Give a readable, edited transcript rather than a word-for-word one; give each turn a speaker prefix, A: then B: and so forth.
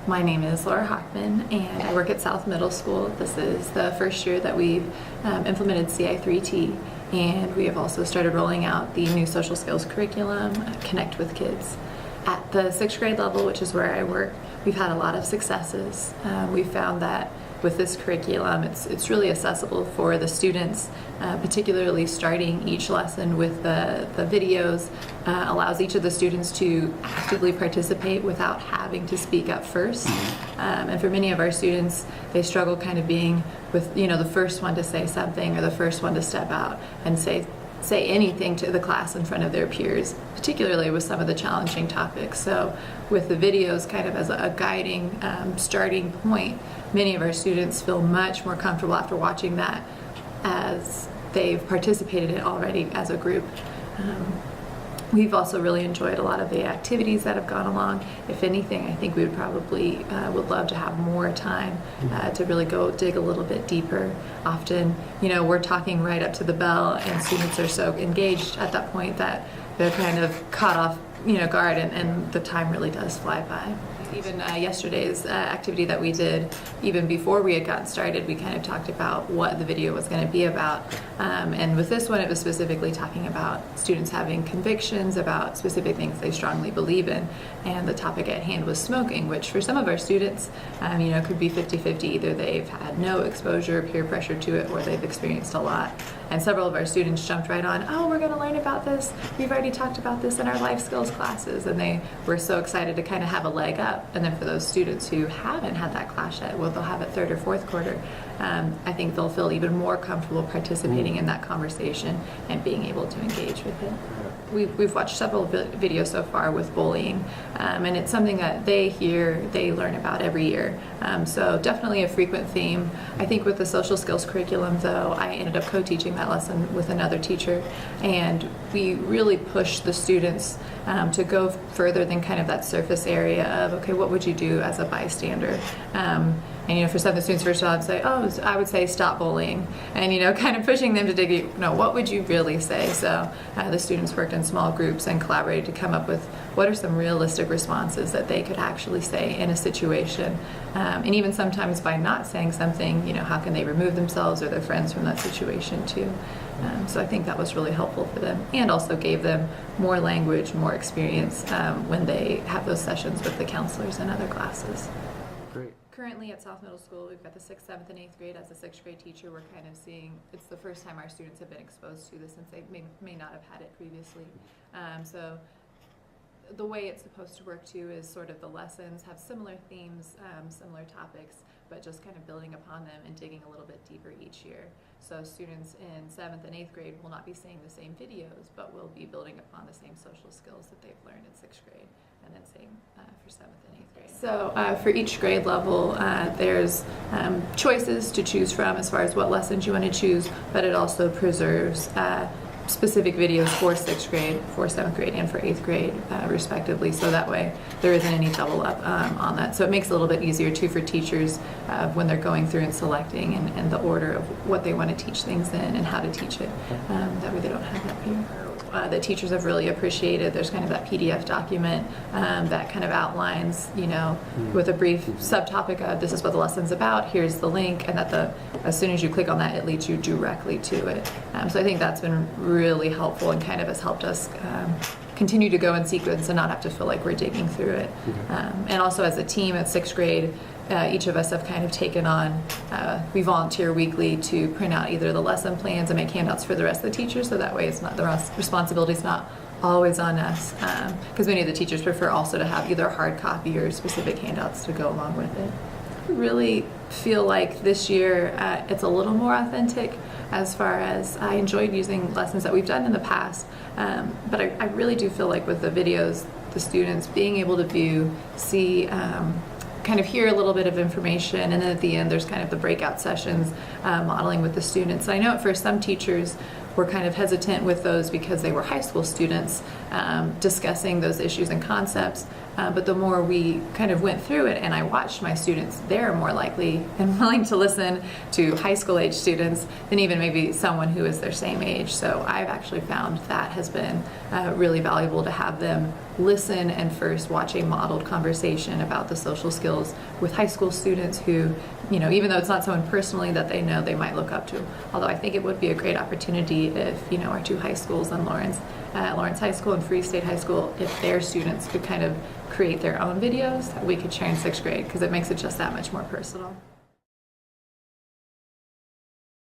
A: My name is Laura Hochman, and I work at South Middle School. This is the first year that we've implemented CI3T, and we have also started rolling out the new social skills curriculum, Connect with Kids. At the 6th grade level, which is where I work, we've had a lot of successes. We've found that with this curriculum, it's really accessible for the students, particularly starting each lesson with the videos, allows each of the students to actively participate without having to speak up first. And for many of our students, they struggle kind of being with, the first one to say something or the first one to step out and say anything to the class in front of their peers, particularly with some of the challenging topics. So with the videos kind of as a guiding starting point, many of our students feel much more comfortable after watching that as they've participated in it already as a group. We've also really enjoyed a lot of the activities that have gone along. If anything, I think we would probably would love to have more time to really go dig a little bit deeper. Often, we're talking right up to the bell, and students are so engaged at that point that they're kind of caught off, guard, and the time really does fly by. Even yesterday's activity that we did, even before we had gotten started, we kind of talked about what the video was going to be about. And with this one, it was specifically talking about students having convictions about specific things they strongly believe in. And the topic at hand was smoking, which for some of our students, could be 50-50. Either they've had no exposure, peer pressure to it, or they've experienced a lot. And several of our students jumped right on, oh, we're going to learn about this. We've already talked about this in our life skills classes. And they were so excited to kind of have a leg up. And then for those students who haven't had that class yet, well, they'll have it 3rd or 4th quarter. I think they'll feel even more comfortable participating in that conversation and being able to engage with it. We've watched several videos so far with bullying, and it's something that they learn about every year. So definitely a frequent theme. I think with the social skills curriculum, though, I ended up co-teaching that lesson with another teacher, and we really pushed the students to go further than kind of that surface area of, okay, what would you do as a bystander? And for some of the students, first of all, I'd say, I would say stop bullying, and kind of pushing them to dig, what would you really say? So the students worked in small groups and collaborated to come up with what are some realistic responses that they could actually say in a situation, and even sometimes by not saying something, how can they remove themselves or their friends from that situation too? So I think that was really helpful for them, and also gave them more language, more experience when they have those sessions with the counselors in other classes.
B: Great.
A: Currently at South Middle School, we've got the 6th, 7th, and 8th grade. As a 6th grade teacher, we're kind of seeing, it's the first time our students have been exposed to this since they may not have had it previously. So the way it's supposed to work too is sort of the lessons have similar themes, similar topics, but just kind of building upon them and digging a little bit deeper each year. So students in 7th and 8th grade will not be seeing the same videos, but will be building upon the same social skills that they've learned in 6th grade, and then same for 7th and 8th grade. So for each grade level, there's choices to choose from as far as what lessons you want to choose, but it also preserves specific videos for 6th grade, for 7th grade, and for 8th grade, respectively. So that way there isn't any double up on that. So it makes it a little bit easier too for teachers when they're going through and selecting and the order of what they want to teach things in and how to teach it. That way they don't have that here. The teachers have really appreciated. There's kind of that PDF document that kind of outlines, with a brief subtopic of this is what the lesson's about, here's the link, and that as soon as you click on that, it leads you directly to it. So I think that's been really helpful and kind of has helped us continue to go in sequence and not have to feel like we're digging through it. And also as a team at 6th grade, each of us have kind of taken on, we volunteer weekly to print out either the lesson plans and make handouts for the rest of the teachers, so that way it's not, the responsibility is not always on us, because many of the teachers prefer also to have either a hard copy or specific handouts to go along with it. I really feel like this year it's a little more authentic as far as I enjoyed using lessons that we've done in the past, but I really do feel like with the videos, the students being able to view, see, kind of hear a little bit of information, and then at the end there's kind of the breakout sessions modeling with the students. I know for some teachers were kind of hesitant with those because they were high school students discussing those issues and concepts, but the more we kind of went through it and I watched my students, they're more likely and willing to listen to high school age students than even maybe someone who is their same age. So I've actually found that has been really valuable to have them listen and first watch a modeled conversation about the social skills with high school students who, even though it's not someone personally that they know, they might look up to. Although I think it would be a great opportunity if, our two high schools in Lawrence High School and Free State High School, if their students could kind of create their own videos that we could share in 6th grade, because it makes it just that much more personal.